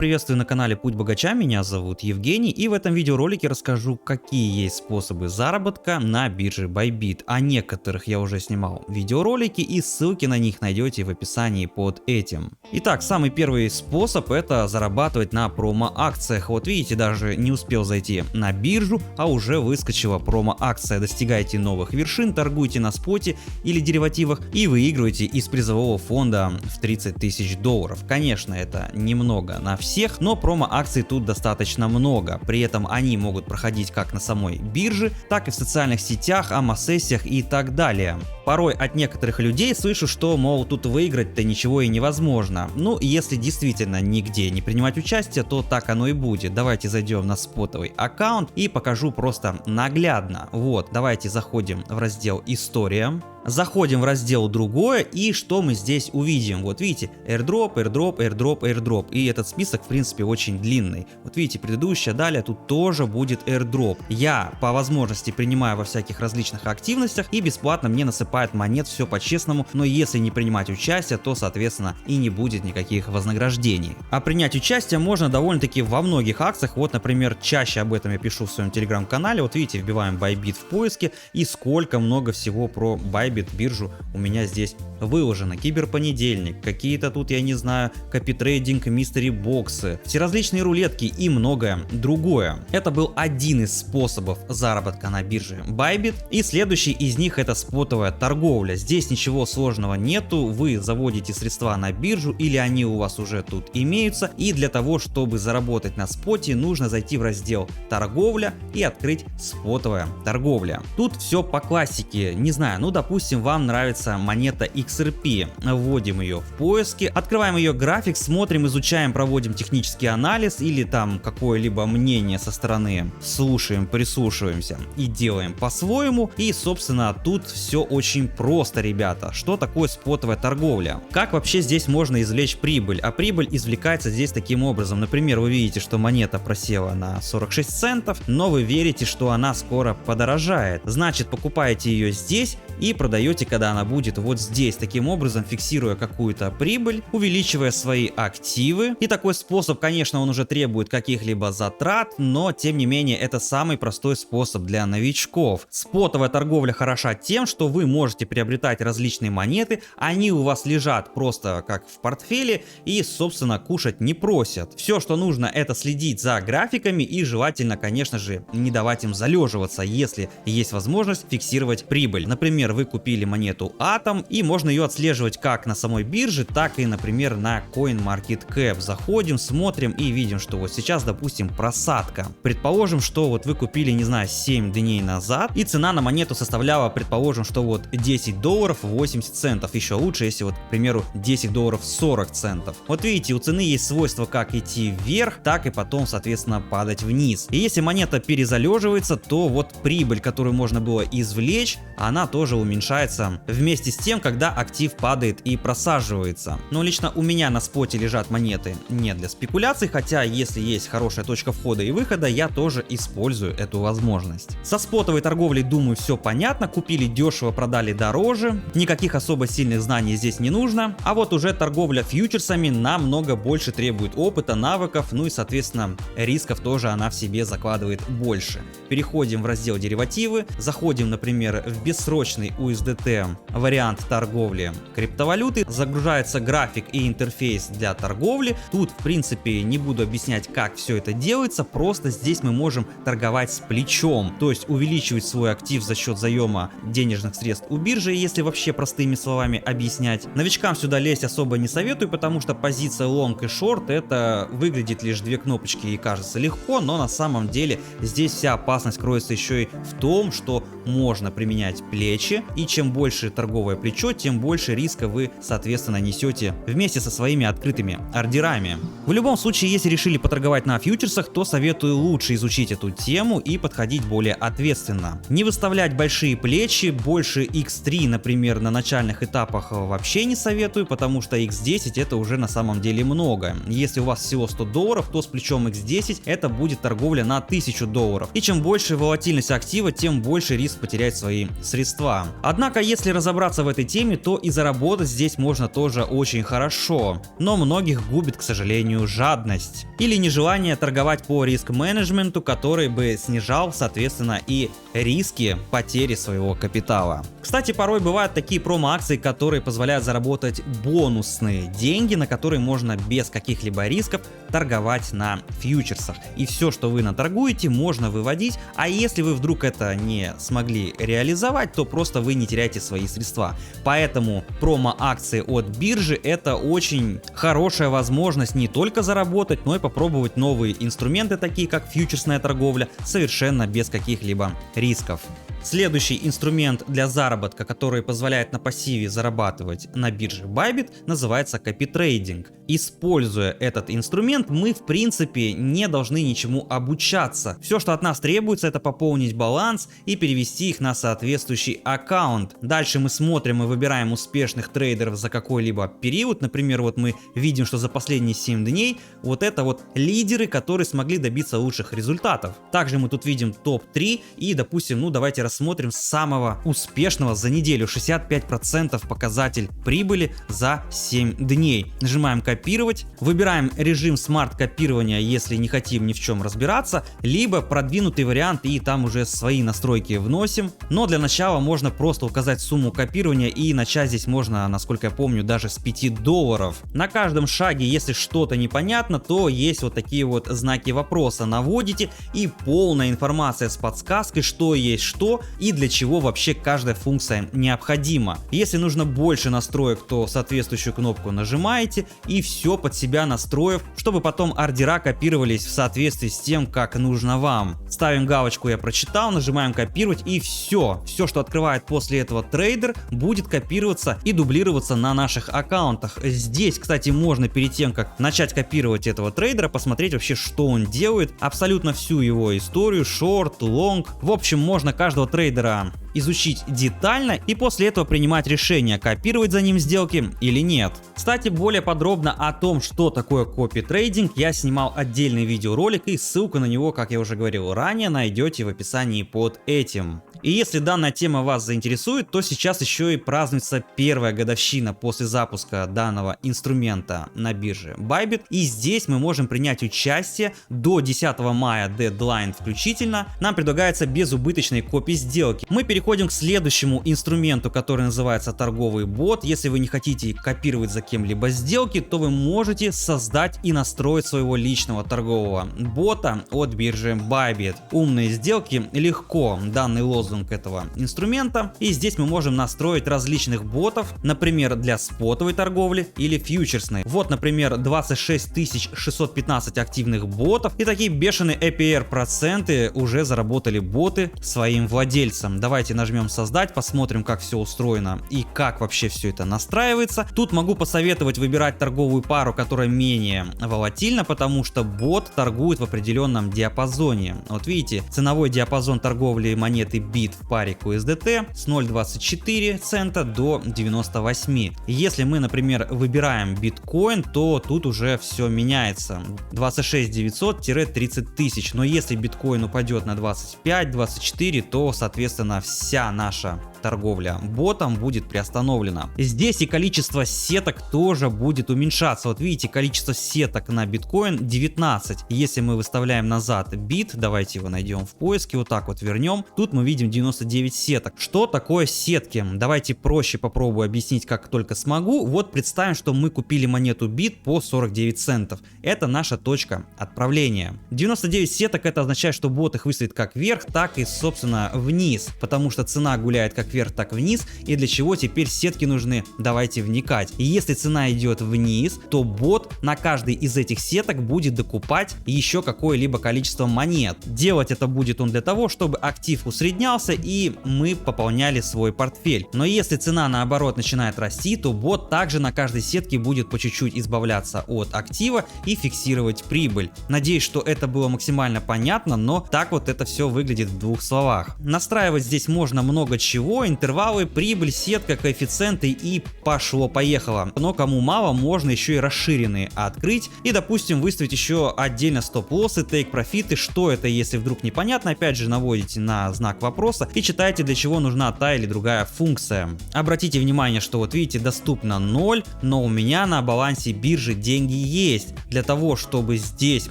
Приветствую на канале Путь Богача, меня зовут Евгений, и в этом видеоролике расскажу, какие есть способы заработка на бирже Bybit. О некоторых я уже снимал видеоролики, и ссылки на них найдете в описании под этим. Итак, самый первый способ — это зарабатывать на промо-акциях. Вот видите, даже не успел зайти на биржу, а уже выскочила промо-акция. Достигайте новых вершин, торгуйте на споте или деривативах и выигрывайте из призового фонда в 30 тысяч долларов. Конечно, это немного на всех, но промо-акций тут достаточно много. При этом они могут проходить как на самой бирже, так и в социальных сетях, АМА-сессиях и так далее. Порой от некоторых людей слышу, что, мол, тут выиграть-то ничего и невозможно. Ну, если действительно нигде не принимать участие, то так оно и будет. Давайте зайдем на спотовый аккаунт и покажу просто наглядно. Вот, давайте заходим в раздел «История». Заходим в раздел «Другое», и что мы здесь увидим? Вот видите, airdrop, airdrop, airdrop, airdrop. И этот список в принципе очень длинный. Вот видите, предыдущее, далее тут тоже будет airdrop. Я по возможности принимаю во всяких различных активностях, и бесплатно мне насыпают монет, все по-честному. Но если не принимать участие, то соответственно и не будет никаких вознаграждений. А принять участие можно довольно-таки во многих акциях. Вот, например, чаще об этом я пишу в своем телеграм-канале. Вот видите, вбиваем Bybit в поиске, и сколько много всего про Bybit биржу у меня здесь выложено. Киберпонедельник, какие-то тут, я не знаю, копитрейдинг, мистери боксы, всеразличные рулетки и многое другое. Это был один из способов заработка на бирже Bybit, и следующий из них — это спотовая торговля. Здесь ничего сложного нету, вы заводите средства на биржу или они у вас уже тут имеются, и для того, чтобы заработать на споте, нужно зайти в раздел «Торговля» и открыть «Спотовая торговля». Тут все по классике, не знаю, ну допустим, вам нравится монета XRP, вводим ее в поиске, открываем ее график, смотрим, изучаем, проводим технический анализ или там какое-либо мнение со стороны, слушаем, прислушиваемся и делаем по-своему. И собственно тут все очень просто, ребята. Что такое спотовая торговля? Как вообще здесь можно извлечь прибыль? А прибыль извлекается здесь таким образом. Например, вы видите, что монета просела на 46 центов, но вы верите, что она скоро подорожает. Значит, покупаете ее здесь и продаете, когда она будет вот здесь, таким образом фиксируя какую-то прибыль, увеличивая свои активы. И такой способ, конечно, он уже требует каких-либо затрат, но тем не менее это самый простой способ для новичков. Спотовая торговля хороша тем, что вы можете приобретать различные монеты, они у вас лежат просто как в портфеле и собственно кушать не просят. Все, что нужно, это следить за графиками и желательно, конечно же, не давать им залеживаться, если есть возможность фиксировать прибыль. Например, вы купили монету Atom, и можно ее отслеживать как на самой бирже, так и, например, на CoinMarketCap. Заходим, смотрим и видим, что вот сейчас, допустим, просадка. Предположим, что вот вы купили, не знаю, 7 дней назад, и цена на монету составляла, предположим, что вот 10 долларов 80 центов. Еще лучше, если вот, к примеру, 10 долларов 40 центов. Вот видите, у цены есть свойство как идти вверх, так и потом, соответственно, падать вниз. И если монета перезалеживается, то вот прибыль, которую можно было извлечь, она тоже уменьшается вместе с тем, когда актив падает и просаживается. Но лично у меня на споте лежат монеты не для спекуляций, хотя если есть хорошая точка входа и выхода, я тоже использую эту возможность. Со спотовой торговлей, думаю, все понятно. Купили дешево, продали дороже. Никаких особо сильных знаний здесь не нужно. А вот уже торговля фьючерсами намного больше требует опыта, навыков, ну и соответственно рисков тоже она в себе закладывает больше. Переходим в раздел деривативы, заходим, например, в бессрочный USDT вариант торговли криптовалюты, загружается график и интерфейс для торговли. Тут в принципе не буду объяснять, как все это делается, просто здесь мы можем торговать с плечом, то есть увеличивать свой актив за счет заема денежных средств у биржи, если вообще простыми словами объяснять. Новичкам сюда лезть особо не советую, потому что позиция long и short это выглядит лишь две кнопочки и кажется легко, но на самом деле здесь вся опасность кроется еще и в том, что можно применять плечи, и чем больше торговое плечо, тем больше риска вы, соответственно, несете вместе со своими открытыми ордерами. В любом случае, если решили поторговать на фьючерсах, то советую лучше изучить эту тему и подходить более ответственно. Не выставлять большие плечи, больше X3, например, на начальных этапах вообще не советую, потому что X10 это уже на самом деле много. Если у вас всего $100, то с плечом X10 это будет торговля на $1000. И чем больше волатильность актива, тем больше риск потерять свои средства. Однако, если разобраться в этой теме, то и заработать здесь можно тоже очень хорошо. Но многих губит, к сожалению, жадность. Или нежелание торговать по риск-менеджменту, который бы снижал, соответственно, и риски потери своего капитала. Кстати, порой бывают такие промо-акции, которые позволяют заработать бонусные деньги, на которые можно без каких-либо рисков торговать на фьючерсах. И все, что вы наторгуете, можно выводить, а если вы вдруг это не смогли реализовать, то просто вы не теряете свои средства. Поэтому промо-акции от биржи это очень хорошая возможность не только заработать, но и попробовать новые инструменты, такие как фьючерсная торговля, совершенно без каких-либо рисков. Следующий инструмент для заработка, который позволяет на пассиве зарабатывать на бирже Bybit, называется копитрейдинг. Используя этот инструмент, мы в принципе не должны ничему обучаться. Все, что от нас требуется, это пополнить баланс и перевести их на соответствующий аккаунт. Дальше мы смотрим и выбираем успешных трейдеров за какой-либо период. Например, вот мы видим, что за последние 7 дней вот это вот лидеры, которые смогли добиться лучших результатов. Также мы тут видим топ-3 и, допустим, ну давайте рассмотрим самого успешного за неделю. 65% показатель прибыли за 7 дней. Нажимаем копировать, выбираем режим смарт-копирования, если не хотим ни в чем разбираться, либо продвинутый вариант и там уже свои настройки вносим. Но для начала можно просто указать сумму копирования и начать здесь можно, насколько я помню, даже с $5. На каждом шаге, если что-то непонятно, то есть вот такие вот знаки вопроса. Наводите и полная информация с подсказкой, что есть что и для чего вообще каждая функция необходима. Если нужно больше настроек, то соответствующую кнопку нажимаете и все под себя настроив, чтобы потом ордера копировались в соответствии с тем, как нужно вам. Ставим галочку «Я прочитал», нажимаем копировать и все, что открывает после этого трейдер, будет копироваться и дублироваться на наших аккаунтах. Здесь, кстати, можно перед тем, как начать копировать этого трейдера, посмотреть вообще, что он делает, абсолютно всю его историю, шорт, лонг. В общем, можно каждого трейдера изучить детально и после этого принимать решение, копировать за ним сделки или нет. Кстати, более подробно о том, что такое копи-трейдинг, я снимал отдельный видеоролик, и ссылку на него, как я уже говорил ранее, найдете в описании под этим. И если данная тема вас заинтересует, то сейчас еще и празднуется первая годовщина после запуска данного инструмента на бирже Bybit. И здесь мы можем принять участие до 10 мая, дедлайн включительно. Нам предлагается безубыточные копии сделки. Мы переходим к следующему инструменту, который называется торговый бот. Если вы не хотите копировать за кем-либо сделки, то вы можете создать и настроить своего личного торгового бота от биржи Bybit. Умные сделки легко, данный лозунг этого инструмента, и здесь мы можем настроить различных ботов, например, для спотовой торговли или фьючерсной. Вот, например, 26 615 активных ботов, и такие бешеные APR проценты уже заработали боты своим владельцам. Давайте нажмем создать, посмотрим, как все устроено и как вообще все это настраивается. Тут могу посоветовать выбирать торговую пару, которая менее волатильна, потому что бот торгует в определенном диапазоне. Вот видите, ценовой диапазон торговли монеты BIT в паре QSDT с 0,24 цента до 98. Если мы, например, выбираем биткоин, то тут уже все меняется. 26 900-30 тысяч. Но если биткоин упадет на 25-24, то, соответственно, вся наша торговля ботом будет приостановлена. Здесь и количество сеток тоже будет уменьшаться. Вот видите, количество сеток на биткоин 19. Если мы выставляем назад бит, давайте его найдем в поиске, вот так вот вернем, тут мы видим 99 сеток. Что такое сетки? Давайте проще попробую объяснить, как только смогу. Вот представим, что мы купили монету бит по 49 центов. Это наша точка отправления. 99 сеток, это означает, что бот их выставит как вверх, так и, собственно, вниз, потому что цена гуляет как вверх, так вниз. И для чего теперь сетки нужны? Давайте вникать. И если цена идет вниз, то бот на каждой из этих сеток будет докупать еще какое-либо количество монет. Делать это будет он для того, чтобы актив усреднялся и мы пополняли свой портфель. Но если цена наоборот начинает расти, то бот также на каждой сетке будет по чуть-чуть избавляться от актива и фиксировать прибыль. Надеюсь, что это было максимально понятно, но так вот это все выглядит в двух словах. Настраивать здесь можно много чего. всего интервалы, прибыль, сетка, коэффициенты и пошло-поехало. Но кому мало, можно еще и расширенные открыть и, допустим, выставить еще отдельно стоп-лоссы, тейк-профиты. Что это, если вдруг непонятно, опять же наводите на знак вопроса и читайте, для чего нужна та или другая функция. Обратите внимание, что вот видите, доступно 0, но у меня на балансе биржи деньги есть. Для того, чтобы здесь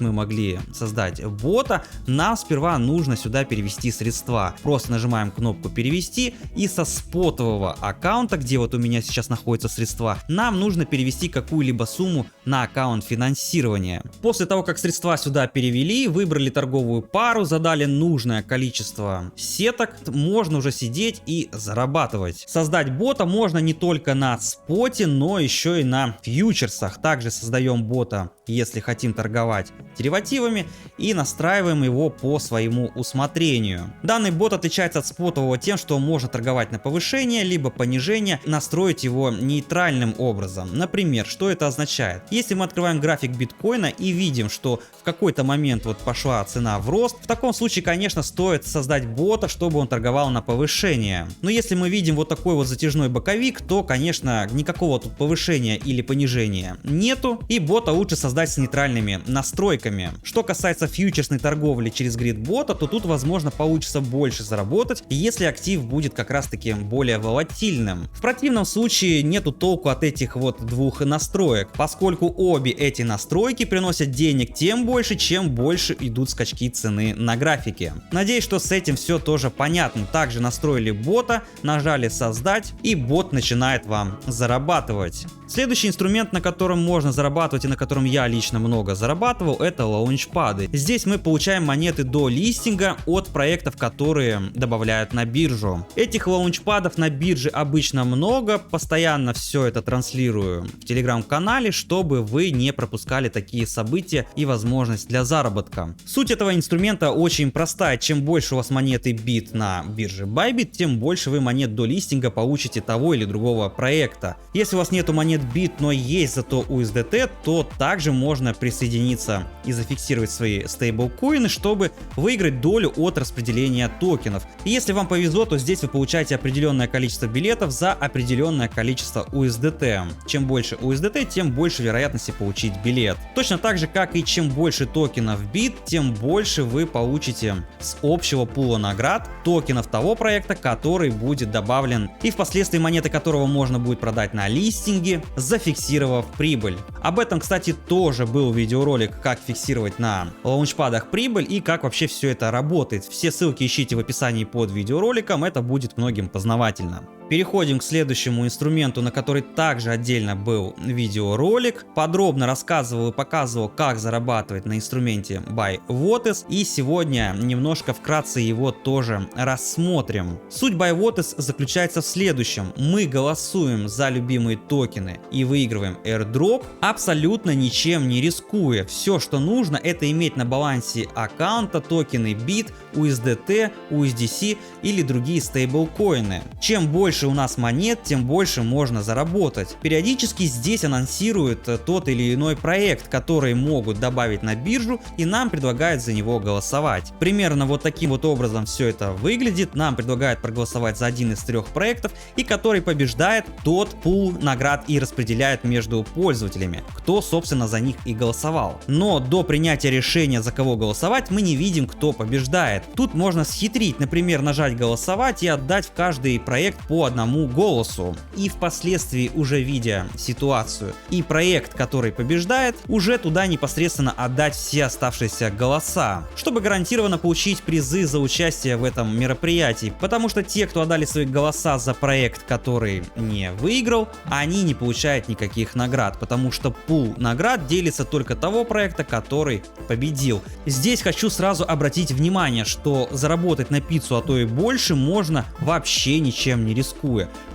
мы могли создать бота, нам сперва нужно сюда перевести средства. Просто нажимаем кнопку перевести, и со спотового аккаунта, где вот у меня сейчас находятся средства, нам нужно перевести какую-либо сумму на аккаунт финансирования. После того, как средства сюда перевели, выбрали торговую пару, задали нужное количество сеток, можно уже сидеть и зарабатывать. Создать бота можно не только на споте, но еще и на фьючерсах. Также создаем бота, если хотим торговать деривативами, и настраиваем его по своему усмотрению. Данный бот отличается от спотового тем, что можно торговать на повышение либо понижение, настроить его нейтральным образом. Например, что это означает? Если мы открываем график биткоина и видим, что в какой-то момент вот пошла цена в рост, в таком случае, конечно, стоит создать бота, чтобы он торговал на повышение. Но если мы видим вот такой вот затяжной боковик, то, конечно, никакого тут повышения или понижения нету, и бота лучше создать с нейтральными настройками. Что касается фьючерсной торговли через грид-бота, то тут, возможно, получится больше заработать, если актив будет как раз таки более волатильным. В противном случае нету толку от этих вот двух настроек, поскольку обе эти настройки приносят денег тем больше, чем больше идут скачки цены на графике. Надеюсь, что с этим все тоже понятно. Также настроили бота, нажали создать, и бот начинает вам зарабатывать. Следующий инструмент, на котором можно зарабатывать и на котором я лично много зарабатывал, это лаунчпады. Здесь мы получаем монеты до листинга от проектов, которые добавляют на биржу. Этих лаунчпадов на бирже обычно много, постоянно все это транслирую в телеграм-канале, чтобы вы не пропускали такие события и возможность для заработка. Суть этого инструмента очень простая. Чем больше у вас монеты бит на бирже Bybit, тем больше вы монет до листинга получите того или другого проекта. Если у вас нету монет бит, но есть зато USDT, то также можно присоединиться и зафиксировать свои стейблкоины, чтобы выиграть долю от распределения токенов. И если вам повезло, то здесь вы получаете определенное количество билетов за определенное количество USDT. Чем больше USDT, тем больше вероятности получить билет. Точно так же, как и чем больше токенов бит, тем больше вы получите с общего пула наград токенов того проекта, который будет добавлен, и впоследствии монеты которого можно будет продать на листинге, зафиксировав прибыль. Об этом, кстати, тоже был видеоролик, как фиксировать на лаунчпадах прибыль и как вообще все это работает. Все ссылки ищите в описании под видеороликом, это будет многим познавательно. Переходим к следующему инструменту, на который также отдельно был видеоролик. Подробно рассказывал и показывал, как зарабатывать на инструменте BuyWatis. И сегодня немножко вкратце его тоже рассмотрим. Суть BuyWatis заключается в следующем. Мы голосуем за любимые токены и выигрываем airdrop, абсолютно ничем не рискуя. Все, что нужно, это иметь на балансе аккаунта токены BIT, USDT, USDC или другие стейблкоины. Чем больше у нас монет, тем больше можно заработать. Периодически здесь анонсируют тот или иной проект, который могут добавить на биржу, и нам предлагают за него голосовать. Примерно вот таким вот образом все это выглядит. Нам предлагают проголосовать за один из 3 проектов, и который побеждает, тот пул наград и распределяет между пользователями, кто собственно за них и голосовал. Но до принятия решения, за кого голосовать, мы не видим, кто побеждает. Тут можно схитрить, например, нажать голосовать и отдать в каждый проект по одному голосу. И впоследствии, уже видя ситуацию и проект, который побеждает, уже туда непосредственно отдать все оставшиеся голоса, чтобы гарантированно получить призы за участие в этом мероприятии. Потому что те, кто отдали свои голоса за проект, который не выиграл, они не получают никаких наград, потому что пул наград делится только того проекта, который победил. Здесь хочу сразу обратить внимание, что заработать на пиццу, а то и больше, можно вообще ничем не рискуя.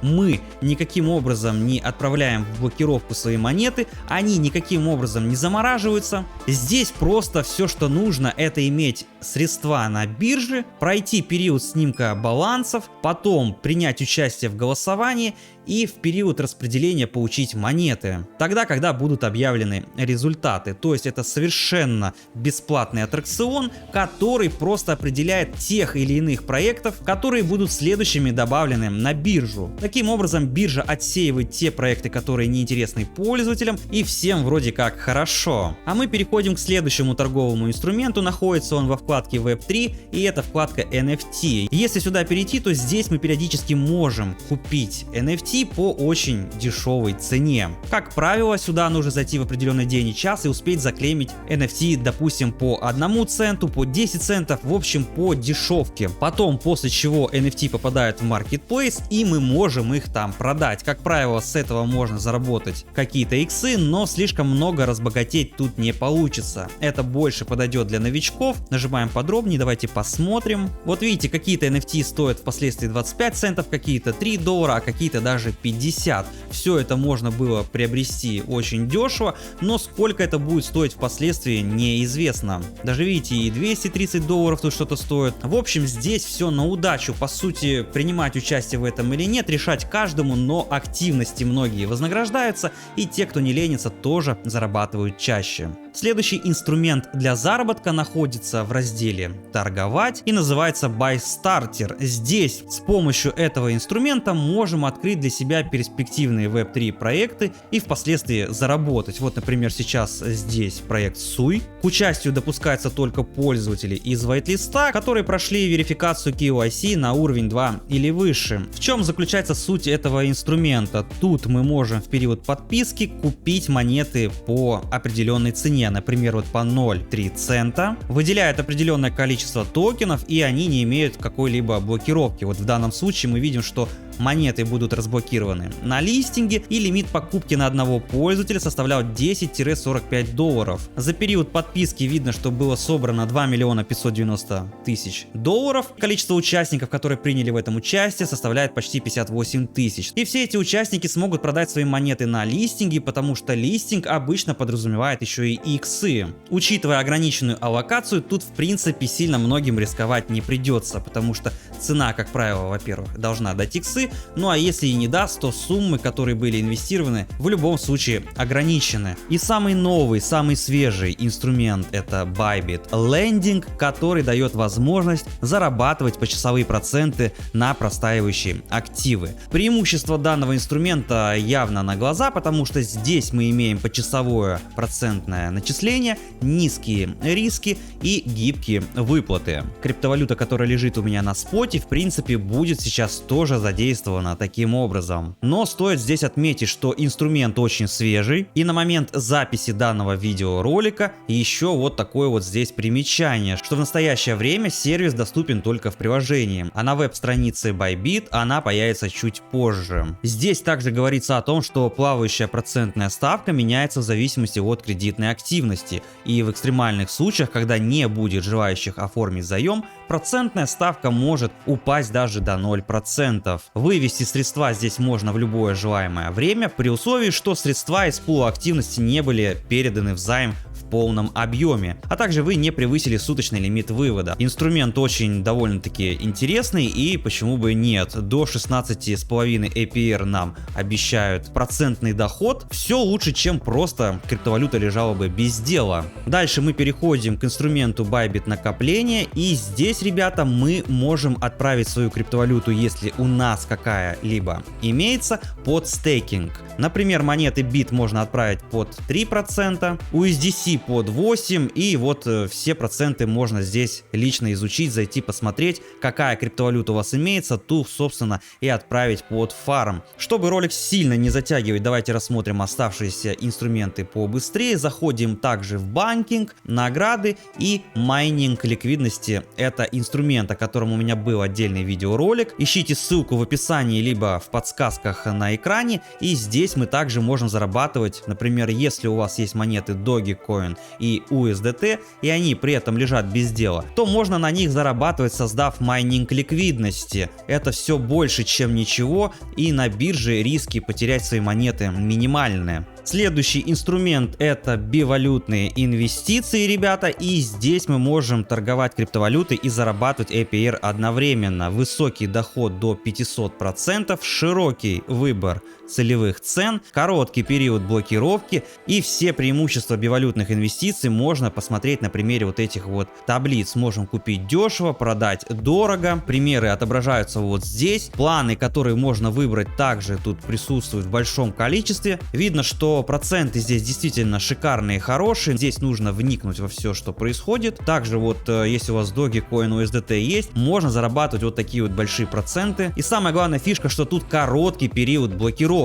Мы никаким образом не отправляем в блокировку свои монеты, они никаким образом не замораживаются. Здесь просто все, что нужно, это иметь средства на бирже, пройти период снимка балансов, потом принять участие в голосовании и в период распределения получить монеты, тогда, когда будут объявлены результаты. То есть это совершенно бесплатный аттракцион, который просто определяет тех или иных проектов, которые будут следующими добавлены на биржу. Таким образом, биржа отсеивает те проекты, которые неинтересны пользователям, и всем вроде как хорошо. А мы переходим к следующему торговому инструменту. Находится он во вкладке Web3, и это вкладка NFT. Если сюда перейти, то здесь мы периодически можем купить NFT по очень дешевой цене. Как правило, сюда нужно зайти в определенный день и час и успеть заклеймить NFT, допустим, по 1 центу, по 10 центов, в общем, по дешевке. Потом, после чего NFT попадают в Marketplace, и мы можем их там продать. Как правило, с этого можно заработать какие-то иксы, но слишком много разбогатеть тут не получится. Это больше подойдет для новичков. Нажимаем подробнее, давайте посмотрим. Вот видите, какие-то NFT стоят впоследствии 25 центов, какие-то $3, а какие-то даже 50. Все это можно было приобрести очень дешево, но сколько это будет стоить впоследствии, неизвестно. Даже видите, и $230 тут что-то стоит. В общем, здесь все на удачу. По сути, принимать участие в этом или нет, решать каждому, но активности многие вознаграждаются, и те, кто не ленится, тоже зарабатывают чаще. Следующий инструмент для заработка находится в разделе «Торговать» и называется Buy Starter. Здесь с помощью этого инструмента можем открыть для себя перспективные Web3 проекты и впоследствии заработать. Вот, например, сейчас здесь проект Sui. К участию допускаются только пользователи из whitelist, которые прошли верификацию KYC на уровень 2 или выше. В чем заключается суть этого инструмента? Тут мы можем в период подписки купить монеты по определенной цене. Например, вот по 0,3 цента, выделяет определенное количество токенов, и они не имеют какой-либо блокировки. Вот в данном случае мы видим, что монеты будут разблокированы на листинге, и лимит покупки на одного пользователя составлял $10-45. За период подписки видно, что было собрано 2 590 000 $. Количество участников, которые приняли в этом участие, составляет почти 58 тысяч. И все эти участники смогут продать свои монеты на листинге, потому что листинг обычно подразумевает еще и иксы. Учитывая ограниченную аллокацию, тут в принципе сильно многим рисковать не придется, потому что цена, как правило, во-первых, должна дать иксы, ну а если и не даст, то суммы, которые были инвестированы, в любом случае ограничены. И самый новый, самый свежий инструмент — это Bybit Lending, который дает возможность зарабатывать почасовые проценты на простаивающие активы. Преимущество данного инструмента явно на глаза, потому что здесь мы имеем почасовое процентное начисление, низкие риски и гибкие выплаты. Криптовалюта, которая лежит у меня на споте, в принципе будет сейчас тоже задействована таким образом. Но стоит здесь отметить, что инструмент очень свежий, и на момент записи данного видеоролика еще вот такое вот здесь примечание, что в настоящее время сервис доступен только в приложении, а на веб-странице Bybit она появится чуть позже. Здесь также говорится о том, что плавающая процентная ставка меняется в зависимости от кредитной активности, и в экстремальных случаях, когда не будет желающих оформить заем, процентная ставка может упасть даже до 0%. Вывести средства здесь можно в любое желаемое время, при условии, что средства из пула активности не были переданы в займ в полном объеме, а также вы не превысили суточный лимит вывода. Инструмент очень довольно-таки интересный, и почему бы нет. До 16,5 APR нам обещают процентный доход. Все лучше, чем просто криптовалюта лежала бы без дела. Дальше мы переходим к инструменту Bybit накопления, и здесь, ребята, мы можем отправить свою криптовалюту, если у нас какая-либо имеется, под стейкинг. Например, монеты BIT можно отправить под 3%, USDC под 8%, и вот все проценты можно здесь лично изучить, зайти посмотреть, какая криптовалюта у вас имеется, ту, собственно, и отправить под фарм. Чтобы ролик сильно не затягивать, давайте рассмотрим оставшиеся инструменты побыстрее. Заходим также в банкинг, награды и майнинг ликвидности. Это инструмент, о котором у меня был отдельный видеоролик. Ищите ссылку в описании либо в подсказках на экране, и здесь мы также можем зарабатывать. Например, если у вас есть монеты Dogecoin и USDT, и они при этом лежат без дела, то можно на них зарабатывать, создав майнинг ликвидности. Это все больше, чем ничего, и на бирже риски потерять свои монеты минимальные. Следующий инструмент — это бивалютные инвестиции, ребята, и здесь мы можем торговать криптовалютой и зарабатывать APR одновременно. Высокий доход до 500%, широкий выбор целевых цен, короткий период блокировки, и все преимущества бивалютных инвестиций можно посмотреть на примере вот этих вот таблиц. Можем купить дешево, продать дорого. Примеры отображаются вот здесь. Планы, которые можно выбрать, также тут присутствуют в большом количестве. Видно, что проценты здесь действительно шикарные, хорошие. Здесь нужно вникнуть во все, что происходит. Также вот, если у вас Dogecoin, USDT есть, можно зарабатывать вот такие вот большие проценты. И самая главная фишка, что тут короткий период блокировки.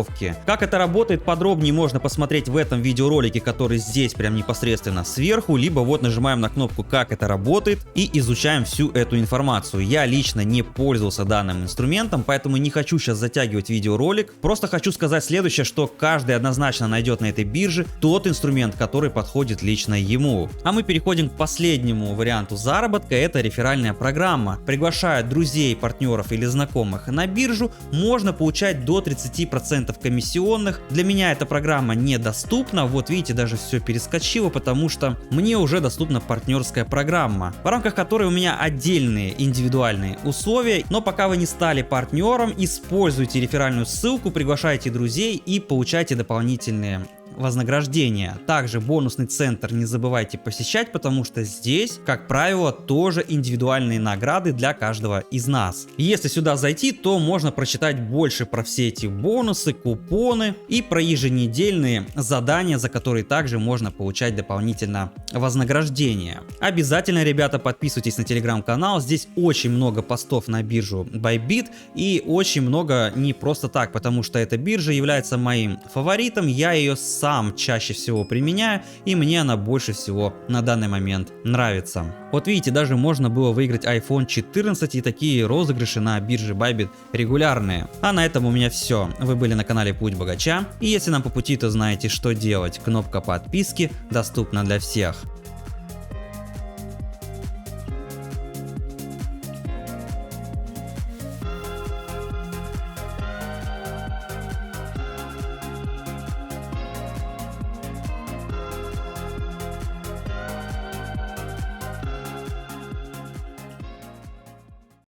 Как это работает, подробнее можно посмотреть в этом видеоролике, который здесь прям непосредственно сверху, либо вот нажимаем на кнопку «Как это работает» и изучаем всю эту информацию. Я лично не пользовался данным инструментом, поэтому не хочу сейчас затягивать видеоролик. Просто хочу сказать следующее, что каждый однозначно найдет на этой бирже тот инструмент, который подходит лично ему. А мы переходим к последнему варианту заработка, это реферальная программа. Приглашая друзей, партнеров или знакомых на биржу, можно получать до 30% комиссионных. Для меня эта программа недоступна, вот видите, даже все перескочило, потому что мне уже доступна партнерская программа, в рамках которой у меня отдельные индивидуальные условия. Но пока вы не стали партнером, используйте реферальную ссылку, приглашайте друзей и получайте дополнительные вознаграждения. Также бонусный центр не забывайте посещать, потому что здесь, как правило, тоже индивидуальные награды для каждого из нас. Если сюда зайти, то можно прочитать больше про все эти бонусы, купоны и про еженедельные задания, за которые также можно получать дополнительно вознаграждение. Обязательно, ребята, подписывайтесь на телеграм-канал, здесь очень много постов на биржу Bybit и очень много не просто так, потому что эта биржа является моим фаворитом, я ее сам чаще всего применяю, и мне она больше всего на данный момент нравится. Вот видите, даже можно было выиграть iPhone 14, и такие розыгрыши на бирже Bybit регулярные. А на этом у меня все. Вы были на канале Путь Богача, и если нам по пути, то знаете, что делать. Кнопка подписки доступна для всех.